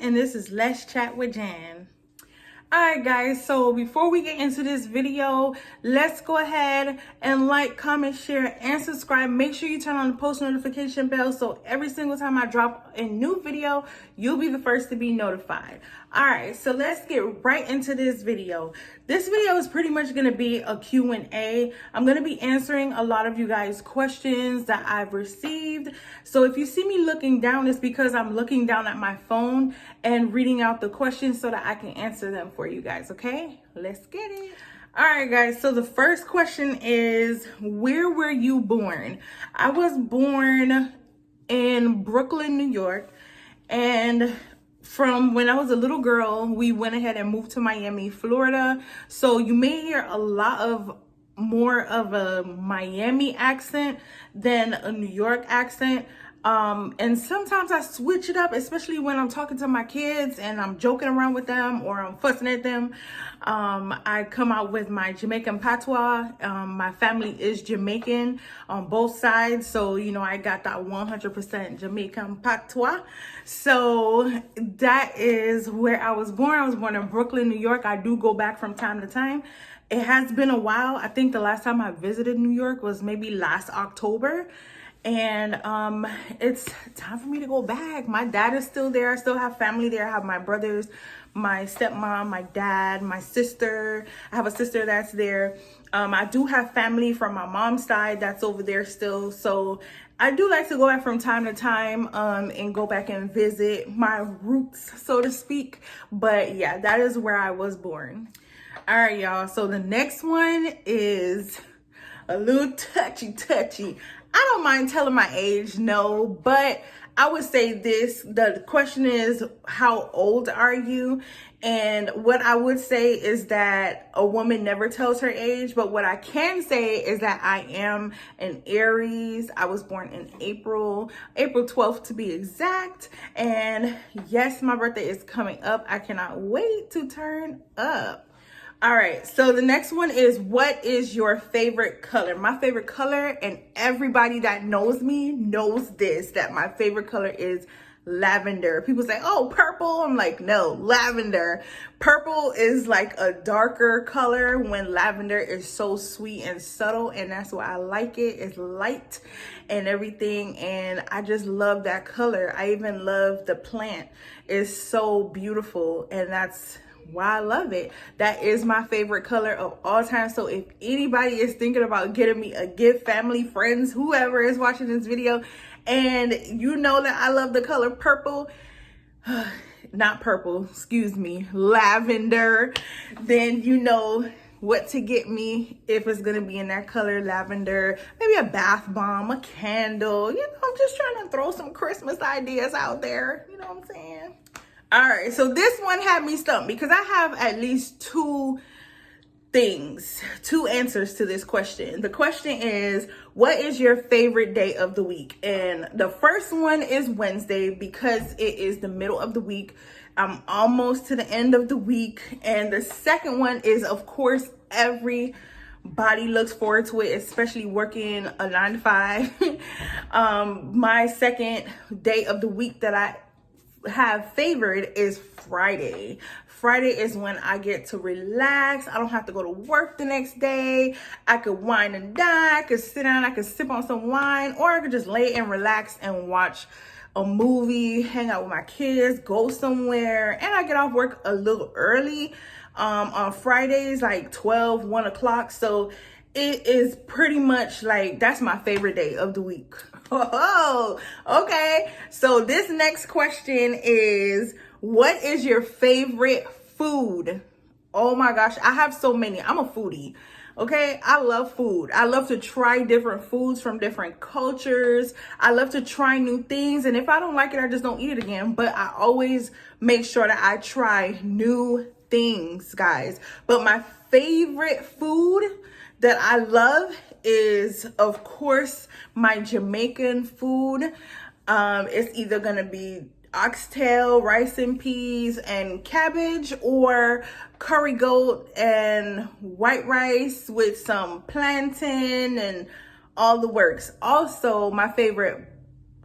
and this is Let's Chat with Jan. Alright guys, so before we get into this video, let's go ahead and like, comment, share, and subscribe. Make sure you turn on the post notification bell so every single time I drop a new video, you'll be the first to be notified. Alright, so let's get right into this video. This video is pretty much going to be a Q&A. I'm going to be answering a lot of you guys' questions that I've received. So if you see me looking down, it's because I'm looking down at my phone and reading out the questions so that I can answer them for you guys, okay? Let's get it. All right, guys, so the first question is, where were you born? I was born in Brooklyn, New York, and from when I was a little girl, we went ahead and moved to Miami, Florida. So you may hear a lot of more of a Miami accent than a New York accent. And sometimes I switch it up, especially when I'm talking to my kids and I'm joking around with them or I'm fussing at them. I come out with my Jamaican patois. My family is Jamaican on both sides. So, you know, I got that 100% Jamaican patois. So that is where I was born. I was born in Brooklyn, New York. I do go back from time to time. It has been a while. I think the last time I visited New York was maybe last October. And it's time for me to go back. My dad is still there. I still have family there. I have my brothers, my stepmom, my dad, my sister. I have a sister that's there. I do have family from my mom's side that's over there still. So I do like to go back from time to time and go back and visit my roots, so to speak. But yeah, that is where I was born. All right, y'all. So the next one is a little touchy. I don't mind telling my age, no, but I would say this. The question is, how old are you? And what I would say is that a woman never tells her age, but what I can say is that I am an Aries. I was born in April 12th to be exact. And yes, my birthday is coming up. I cannot wait to turn up. All right, so the next one is, what is your favorite color? My favorite color, and everybody that knows me knows this, that my favorite color is lavender. People say, oh, purple. I'm like, no, lavender. Purple is like a darker color when lavender is so sweet and subtle, and that's why I like it. It's light and everything, and I just love that color. I even love the plant. It's so beautiful, and that's why I love it. That is my favorite color of all time. So if anybody is thinking about getting me a gift, family, friends, whoever is watching this video, and you know that I love the color purple, not purple, excuse me, lavender, then you know what to get me if it's gonna be in that color, lavender. Maybe a bath bomb, a candle. You know, I'm just trying to throw some Christmas ideas out there. You know what I'm saying? All right, so this one had me stumped because I have at least two answers to this question. The question is, what is your favorite day of the week? And the first one is Wednesday because it is the middle of the week. I'm almost to the end of the week. And the second one is, of course, everybody looks forward to it, especially working a 9-to-5. My second day of the week that I have favored is Friday. Friday is when I get to relax. I don't have to go to work the next day. I could wine and dine. I could sit down. I could sip on some wine, or I could just lay and relax and watch a movie, hang out with my kids, go somewhere. And I get off work a little early on Fridays, like 12, 1 o'clock. So it is pretty much like, that's my favorite day of the week. Oh, okay. So this next question is, what is your favorite food? Oh my gosh, I have so many. I'm a foodie. Okay, I love food. I love to try different foods from different cultures. I love to try new things. And if I don't like it, I just don't eat it again. But I always make sure that I try new things, guys. But my favorite food that I love is, of course, my Jamaican food. It's either gonna be oxtail, rice and peas and cabbage, or curry goat and white rice with some plantain and all the works. Also, my favorite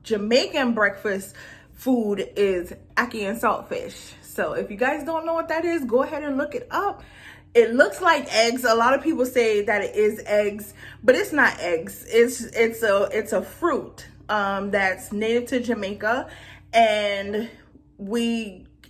Jamaican breakfast food is ackee and saltfish. So if you guys don't know what that is, go ahead and look it up. It looks like eggs. A lot of people say that it is eggs, but it's not eggs. It's a fruit that's native to Jamaica, and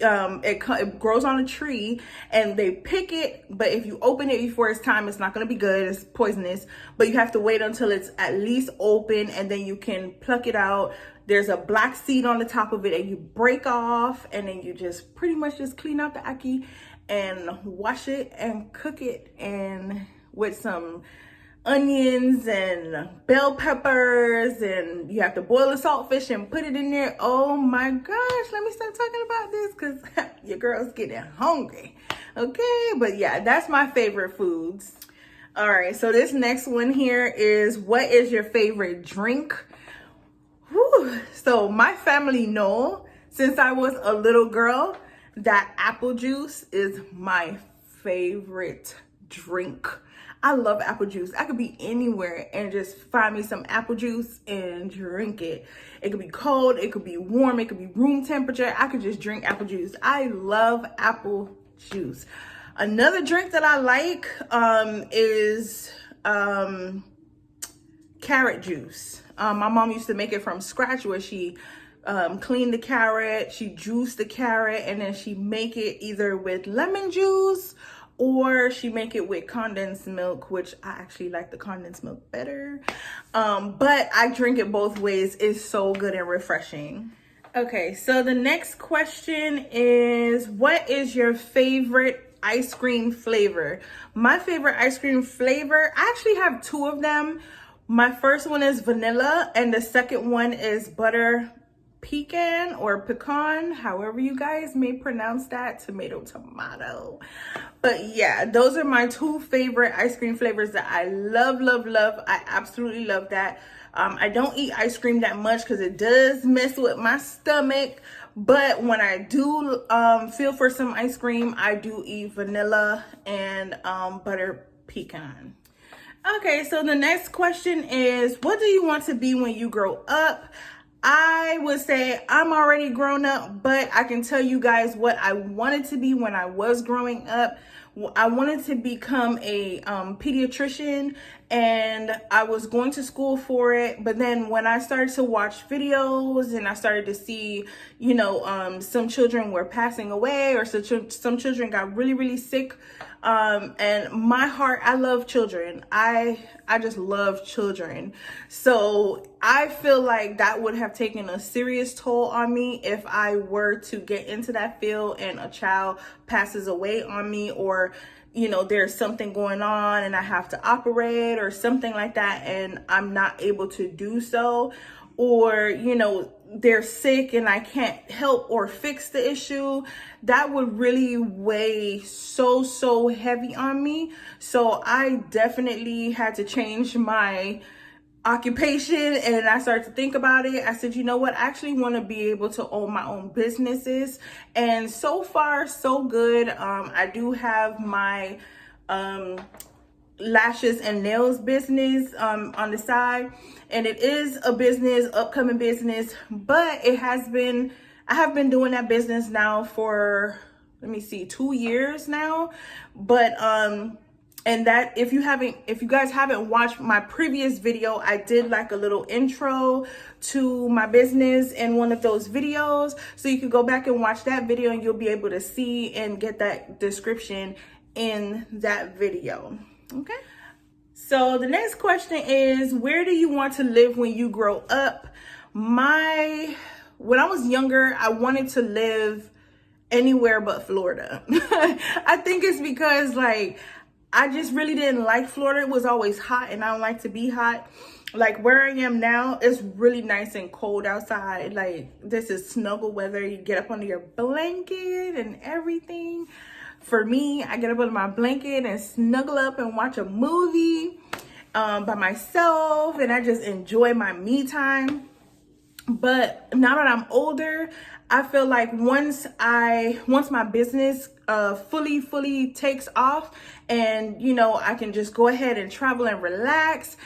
it grows on a tree, and they pick it, but if you open it before it's time, it's not going to be good. It's poisonous, but you have to wait until it's at least open, and then you can pluck it out. There's a black seed on the top of it, and you break off, and then you just pretty much just clean out the ackee and wash it and cook it, and with some onions and bell peppers, and you have to boil the saltfish and put it in there. Oh my gosh, let me start talking about this because your girl's getting hungry. Okay, but yeah, that's my favorite foods. All right, so this next one here is, what is your favorite drink? Whew. So my family know since I was a little girl that apple juice is my favorite drink. I love apple juice. I could be anywhere and just find me some apple juice and drink it. It could be cold, it could be warm, it could be room temperature. I could just drink apple juice. I love apple juice. Another drink that I like is carrot juice. My mom used to make it from scratch, where she clean the carrot, she juice the carrot, and then she make it either with lemon juice or she make it with condensed milk, which I actually like the condensed milk better. But I drink it both ways. It's so good and refreshing. Okay, so the next question is, what is your favorite ice cream flavor? My favorite ice cream flavor, I actually have two of them. My first one is vanilla, and the second one is butter pecan or pecan, however you guys may pronounce that, tomato. But yeah, those are my two favorite ice cream flavors that I love. I absolutely love that. I don't eat ice cream that much because it does mess with my stomach, but when I do feel for some ice cream, I do eat vanilla and butter pecan. Okay, so the next question is, what do you want to be when you grow up? I would say I'm already grown up, but I can tell you guys what I wanted to be when I was growing up. I wanted to become a pediatrician, and I was going to school for it. But then when I started to watch videos and I started to see, you know, some children were passing away, or some children got really sick. And my heart, I love children. I just love children. So I feel like that would have taken a serious toll on me if I were to get into that field and a child passes away on me, or, you know, there's something going on and I have to operate or something like that, and I'm not able to do so, or, you know, they're sick and I can't help or fix the issue. That would really weigh so heavy on me. So I definitely had to change my occupation, and I started to think about it. I said, you know what, I actually want to be able to own my own businesses, and so far so good. I do have my lashes and nails business on the side, and it is a business, upcoming business, but I have been doing that business now for, let me see, 2 years now. But and that, if you guys haven't watched my previous video, I did like a little intro to my business in one of those videos, so you can go back and watch that video and you'll be able to see and get that description in that video. Okay, so the next question is, where do you want to live when you grow up? When I was younger, I wanted to live anywhere but Florida. I think it's because, like, I just really didn't like Florida. It was always hot, and I don't like to be hot. Like where I am now, it's really nice and cold outside. Like, this is snuggle weather. You get up under your blanket and everything. For me, I get up under my blanket and snuggle up and watch a movie by myself, and I just enjoy my me time. But now that I'm older, I feel like once my business fully takes off, and, you know, I can just go ahead and travel and relax,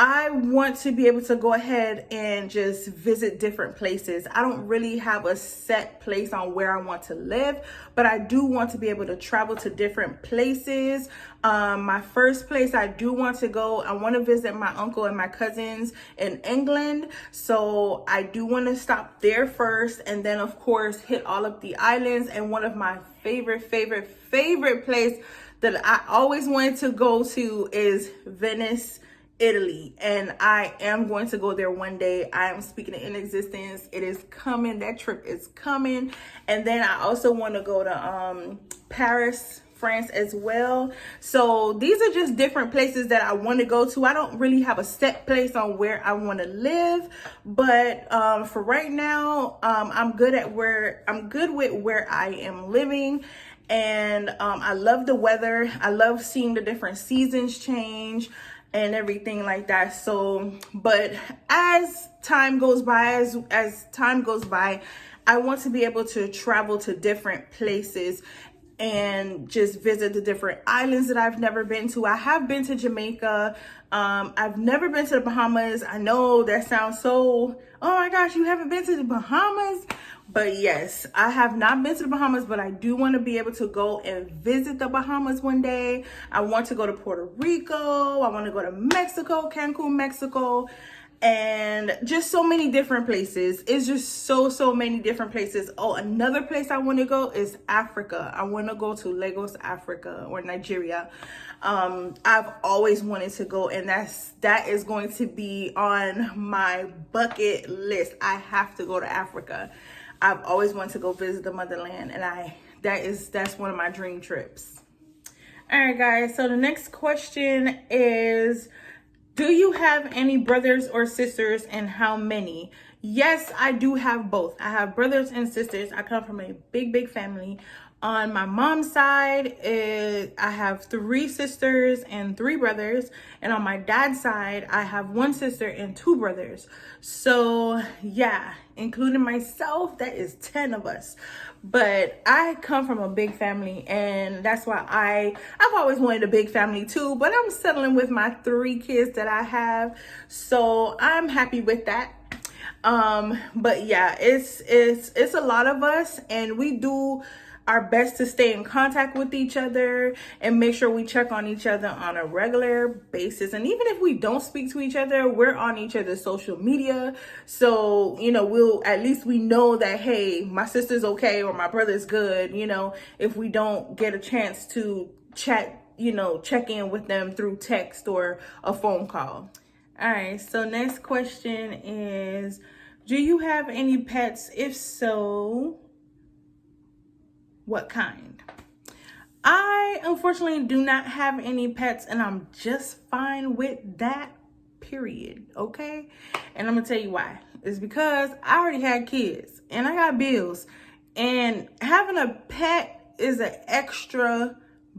I want to be able to go ahead and just visit different places. I don't really have a set place on where I want to live, but I do want to be able to travel to different places. My first place I do want to go, I want to visit my uncle and my cousins in England. So I do want to stop there first, and then of course hit all of the islands. And one of my favorite place that I always wanted to go to is Venice, Italy, and I am going to go there one day. I am speaking it in existence. It is coming. That trip is coming. And then I also want to go to Paris, France as well. So these are just different places that I want to go to. I don't really have a set place on where I want to live, but for right now, I'm good with where I am living. And I love the weather. I love seeing the different seasons change and everything like that. So, but as time goes by, as time goes by, I want to be able to travel to different places and just visit the different islands that I've never been to. I have been to Jamaica. I've never been to the Bahamas. I know that sounds so, oh my gosh, you haven't been to the Bahamas? But yes, I have not been to the Bahamas, but I do want to be able to go and visit the Bahamas one day. I want to go to Puerto Rico. I want to go to Mexico, Cancun, Mexico, and just so many different places. It's just so many different places. Oh, another place I want to go is Africa. I want to go to Lagos, Africa, or Nigeria. I've always wanted to go, and that is going to be on my bucket list. I have to go to Africa. I've always wanted to go visit the motherland, and that's one of my dream trips. All right, guys. So the next question is, do you have any brothers or sisters, and how many? Yes, I do have both. I have brothers and sisters. I come from a big family. On my mom's side, I have 3 sisters and 3 brothers. And on my dad's side, I have 1 sister and 2 brothers. So yeah, including myself, that is 10 of us. But I come from a big family, and that's why I've always wanted a big family too, but I'm settling with my 3 kids that I have. So I'm happy with that. But yeah, it's a lot of us, and we do our best to stay in contact with each other and make sure we check on each other on a regular basis. And even if we don't speak to each other, we're on each other's social media. So, you know, we know that, hey, my sister's okay or my brother's good, you know, if we don't get a chance to chat, you know, check in with them through text or a phone call. All right, so next question is, do you have any pets? If so, what kind? I unfortunately do not have any pets, and I'm just fine with that, period. Okay? And I'm gonna tell you why. It's because I already had kids and I got bills, and having a pet is an extra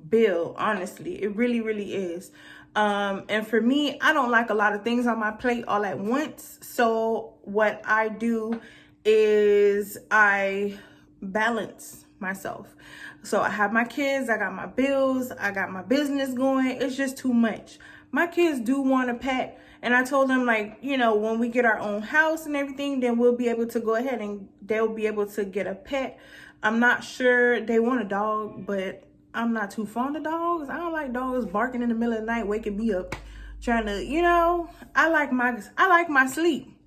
bill. Honestly, it really is. And for me, I don't like a lot of things on my plate all at once. So what I do is I balance myself. So I have my kids, I got my bills, I got my business going. It's just too much. My kids do want a pet, and I told them, like, you know, when we get our own house and everything, then we'll be able to go ahead and they'll be able to get a pet. I'm not sure they want a dog, but I'm not too fond of dogs. I don't like dogs barking in the middle of the night, waking me up, trying to, you know, I like my sleep,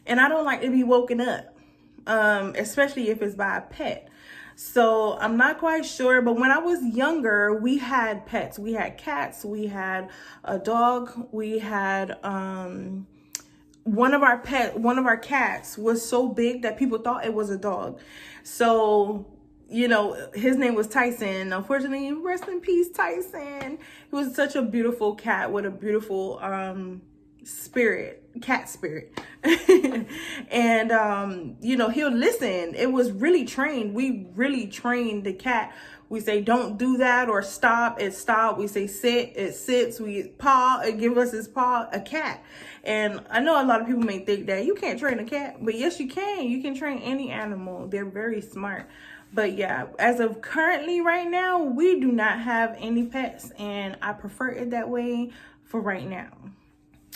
and I don't like to be woken up, especially if it's by a pet. So I'm not quite sure, but when I was younger, we had pets. We had cats, we had a dog, we had one of our cats was so big that people thought it was a dog. So, you know, his name was Tyson. Unfortunately, rest in peace, Tyson. He was such a beautiful cat with a beautiful cat spirit. And you know, he'll listen. It was really trained. We really trained the cat. We say don't do that, or stop, it stop. We say sit, it sits. We paw, it give us his paw. A cat. And I know a lot of people may think that you can't train a cat, but yes you can. You can train any animal. They're very smart. But yeah, as of currently right now, we do not have any pets, and I prefer it that way for right now.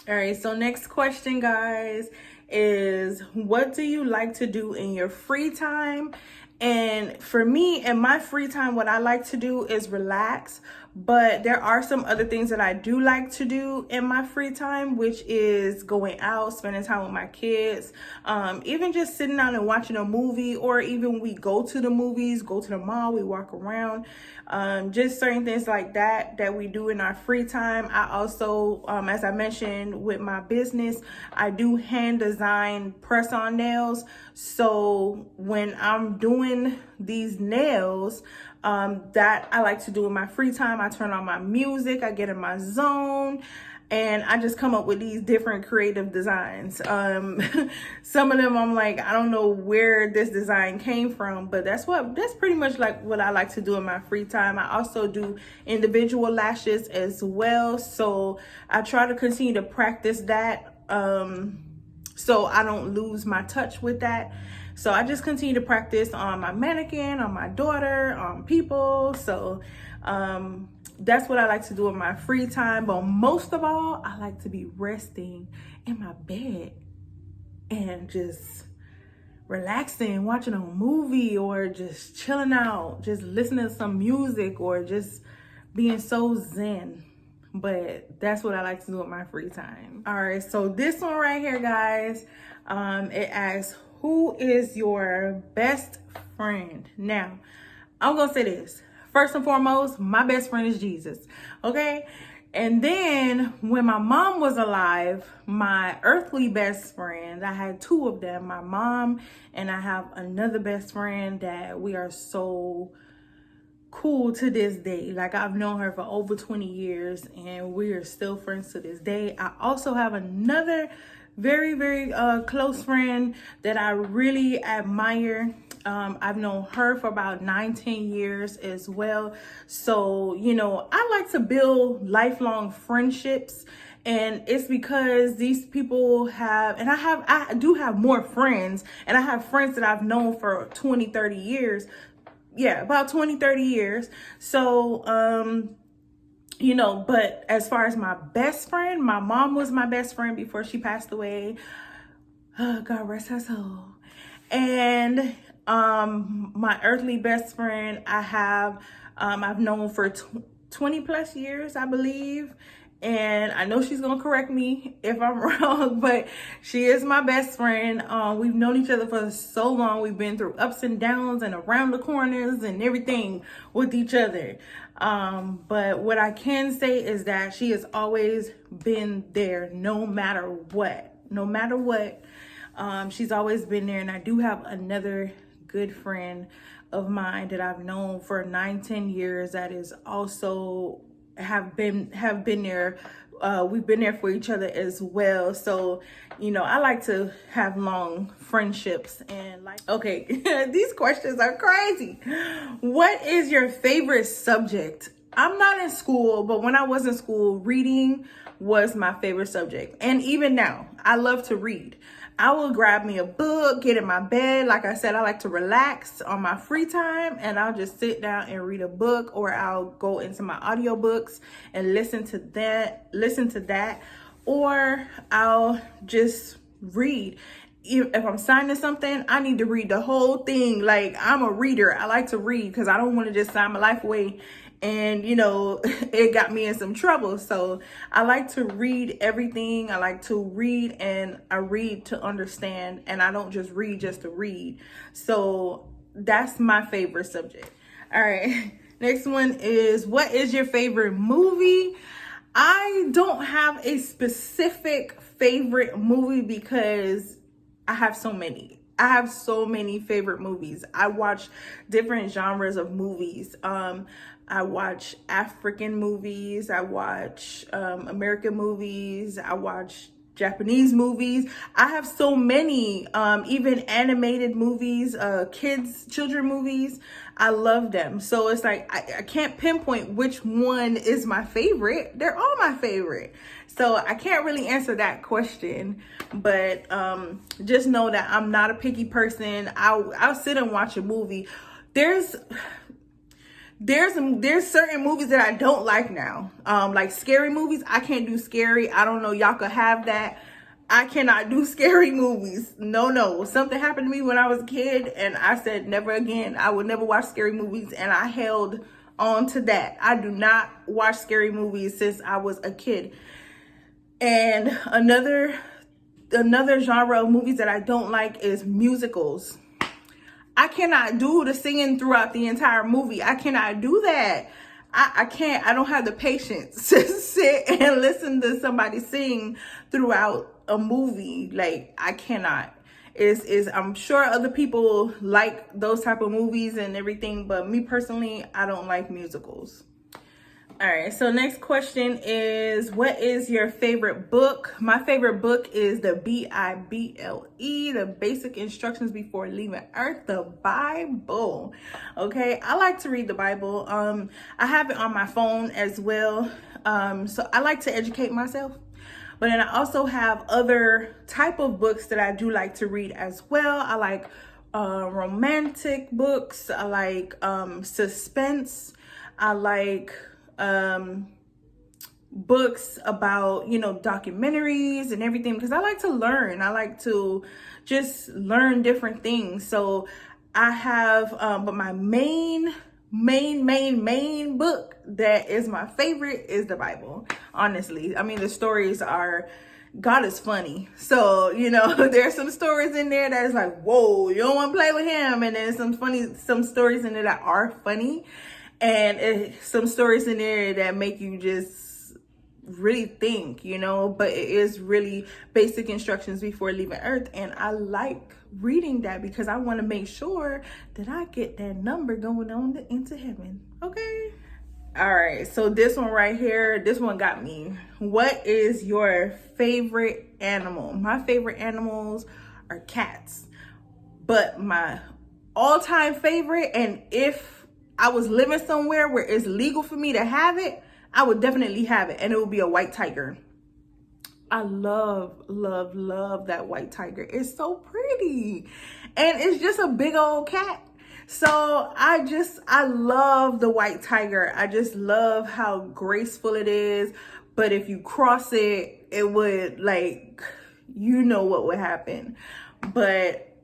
All right, so next question, guys, is what do you like to do in your free time? And for me, in my free time, what I like to do is relax. But there are some other things that I do like to do in my free time, which is going out, spending time with my kids, even just sitting down and watching a movie, or even we go to the movies, go to the mall, we walk around, just certain things like that we do in our free time. I also, as I mentioned with my business, I do hand design press-on nails. So when I'm doing these nails, that I like to do in my free time, I turn on my music, I get in my zone, and I just come up with these different creative designs. Some of them I'm like, I don't know where this design came from, but that's pretty much like what I like to do in my free time. I also do individual lashes as well, so I try to continue to practice that, so I don't lose my touch with that. So I just continue to practice on my mannequin, on my daughter, on people. So that's what I like to do in my free time. But most of all, I like to be resting in my bed and just relaxing, watching a movie, or just chilling out, just listening to some music, or just being so zen. But that's what I like to do in my free time. All right, so this one right here, guys, it asks, who is your best friend? Now, I'm gonna say this. First and foremost, my best friend is Jesus, okay? And then when my mom was alive, my earthly best friend, I had two of them, my mom, and I have another best friend that we are so cool to this day. Like, I've known her for over 20 years and we are still friends to this day. I also have another very close friend that I really admire. I've known her for about 9-10 years as well. So, you know, I like to build lifelong friendships, and it's because these people have, and I do have more friends, and I have friends that I've known for 20-30 years. Yeah, about 20-30 years. So, you know, but as far as my best friend, my mom was my best friend before she passed away. Oh, God rest her soul. And my earthly best friend, I've known for 20 plus years, I believe. And I know she's gonna correct me if I'm wrong, but she is my best friend. We've known each other for so long. We've been through ups and downs and around the corners and everything with each other. But what I can say is that she has always been there no matter what. No matter what, she's always been there. And I do have another good friend of mine that I've known for 9-10 years that is also have been there. We've been there for each other as well. So, you know, I like to have long friendships. And like, okay, these questions are crazy. What is your favorite subject? I'm not in school, but when I was in school, reading was my favorite subject. And even now, I love to read. I will grab me a book, get in my bed. Like I said, I like to relax on my free time, and I'll just sit down and read a book, or I'll go into my audiobooks and listen to that, or I'll just read. If I'm signing something, I need to read the whole thing. Like, I'm a reader. I like to read because I don't want to just sign my life away and, you know, it got me in some trouble. So I like to read everything. I like to read, and I read to understand, and I don't just read just to read. So that's my favorite subject. All right. Next one is, what is your favorite movie? I don't have a specific favorite movie because I have so many. I have so many favorite movies. I watch different genres of movies. I watch African movies. I watch American movies. I watch Japanese movies. I have so many, even animated movies, children movies. I love them. So it's like, I can't pinpoint which one is my favorite. They're all my favorite. So I can't really answer that question, but just know that I'm not a picky person. I'll sit and watch a movie. there's certain movies that I don't like now. Like scary movies, I can't do scary. I don't know, y'all could have that. I cannot do scary movies. No. Something happened to me when I was a kid and I said never again. I would never watch scary movies, and I held on to that. I do not watch scary movies since I was a kid. And another genre of movies that I don't like is musicals. I cannot do the singing throughout the entire movie. I cannot do that. I can't. I don't have the patience to sit and listen to somebody sing throughout a movie. Like, I cannot. I'm sure other people like those type of movies and everything, but me personally, I don't like musicals. All right, so next question is, what is your favorite book? My favorite book is the Bible, the Basic Instructions Before Leaving Earth, the Bible. Okay, I like to read the Bible. I have it on my phone as well. So I like to educate myself. But then I also have other type of books that I do like to read as well. I like romantic books. I like suspense. I like books about, documentaries and everything, because I like to learn. I like to just learn different things. So I have, but my main book that is my favorite is the Bible. Honestly, I mean, the stories are, God is funny. So, there's some stories in there that is like, whoa, you don't want to play with him. And then some stories in there that are funny. And some stories in there that make you just really think, but it is really basic instructions before leaving Earth. And I like reading that because I want to make sure that I get that number going on into heaven. Okay. All right. So this one right here, this one got me. What is your favorite animal? My favorite animals are cats, but my all-time favorite, and if I was living somewhere where it's legal for me to have it, I would definitely have it, and it would be a white tiger. I love that white tiger. It's so pretty, and it's just a big old cat. So I love the white tiger. I just love how graceful it is. But if you cross it, it would, like, what would happen. But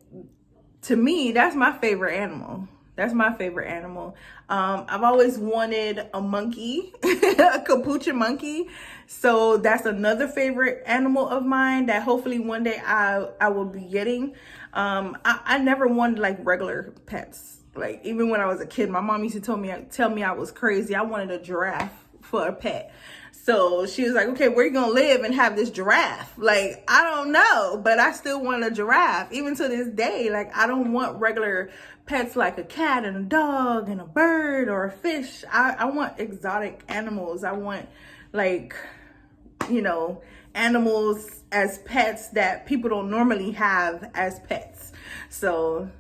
to me, that's my favorite animal. That's my favorite animal. I've always wanted a monkey, a capuchin monkey. So that's another favorite animal of mine that hopefully one day I will be getting. I never wanted like regular pets. Like, even when I was a kid, my mom used to tell me I was crazy. I wanted a giraffe for a pet. So she was like, okay, where you gonna live and have this giraffe? Like, I don't know, but I still want a giraffe. Even to this day, like, I don't want regular pets like a cat and a dog and a bird or a fish. I want exotic animals. I want, like, animals as pets that people don't normally have as pets. So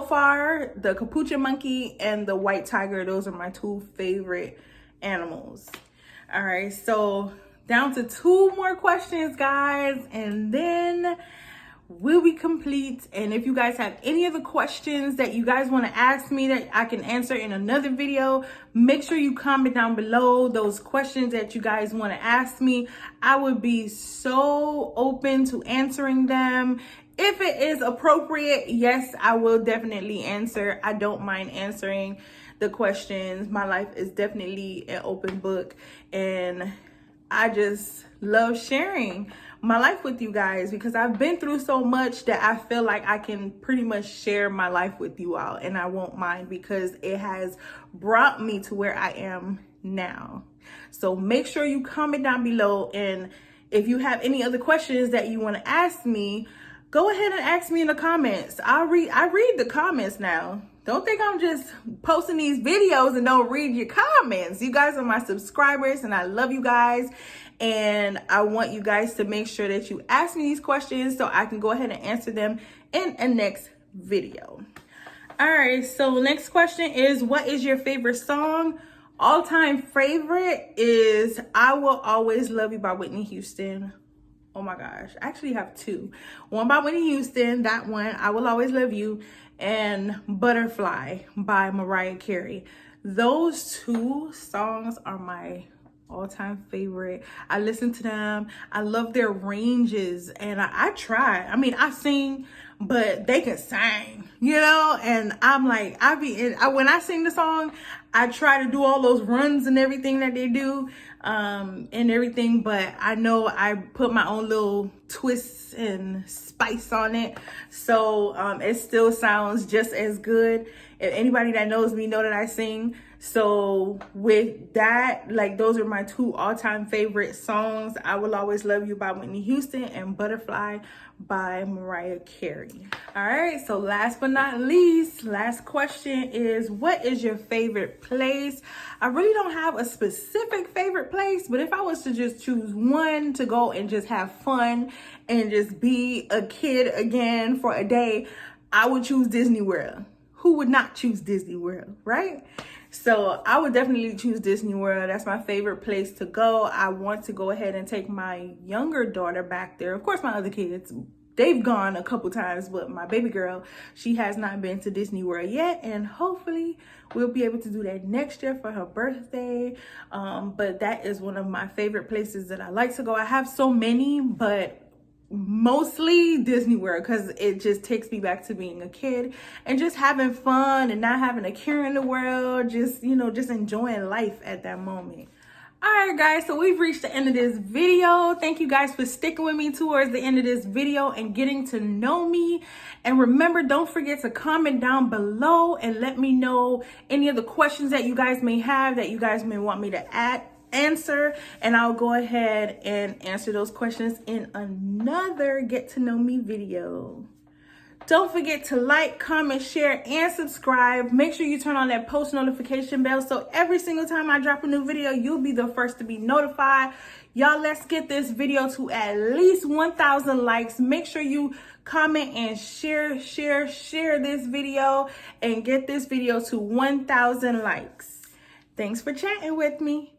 far, the capuchin monkey and the white tiger, those are my two favorite animals. All right, so down to 2 more questions, guys, and then we'll be complete. And if you guys have any other questions that you guys want to ask me that I can answer in another video, make sure you comment down below those questions that you guys want to ask me. I would be so open to answering them. If it is appropriate, yes, I will definitely answer. I don't mind answering the questions. My life is definitely an open book, and I just love sharing my life with you guys because I've been through so much that I feel like I can pretty much share my life with you all, and I won't mind because it has brought me to where I am now. So make sure you comment down below, and if you have any other questions that you want to ask me, go ahead and ask me in the comments. I read the comments now. Don't think I'm just posting these videos and don't read your comments. You guys are my subscribers, and I love you guys. And I want you guys to make sure that you ask me these questions so I can go ahead and answer them in a next video. All right, so next question is, what is your favorite song? All-time favorite is I Will Always Love You by Whitney Houston. Oh my gosh, I actually have 2. One by Whitney Houston, that one, I Will Always Love You, and Butterfly by Mariah Carey. Those two songs are my all-time favorite. I listen to them. I love their ranges, and I try. I mean, I sing, but they can sing, you know? And I'm like, when I sing the song, I try to do all those runs and everything that they do, and everything, but I know I put my own little twists and spice on it. So, it still sounds just as good. If anybody that knows me know that I sing. So with that, like, those are my two all-time favorite songs. I Will Always Love You by Whitney Houston and Butterfly by Mariah Carey. All right, so last but not least, last question is, what is your favorite place? I really don't have a specific favorite place, but if I was to just choose one to go and just have fun and just be a kid again for a day, I would choose Disney World. Who would not choose Disney World, right? So I would definitely choose Disney World. That's my favorite place to go. I want to go ahead and take my younger daughter back there. Of course, my other kids, they've gone a couple times, but my baby girl, she has not been to Disney World yet. And hopefully we'll be able to do that next year for her birthday. But that is one of my favorite places that I like to go. I have so many, but mostly Disney World, because it just takes me back to being a kid and just having fun and not having a care in the world, just, you know, just enjoying life at that moment. All right, guys, so we've reached the end of this video. Thank you guys for sticking with me towards the end of this video and getting to know me. And remember, don't forget to comment down below and let me know any of the questions that you guys may have, that you guys may want me to answer, and I'll go ahead and answer those questions in another get to know me video. Don't forget to like, comment, share, and subscribe. Make sure you turn on that post notification bell so every single time I drop a new video, you'll be the first to be notified. Y'all, let's get this video to at least 1,000 likes. Make sure you comment and share this video and get this video to 1,000 likes. Thanks for chatting with me.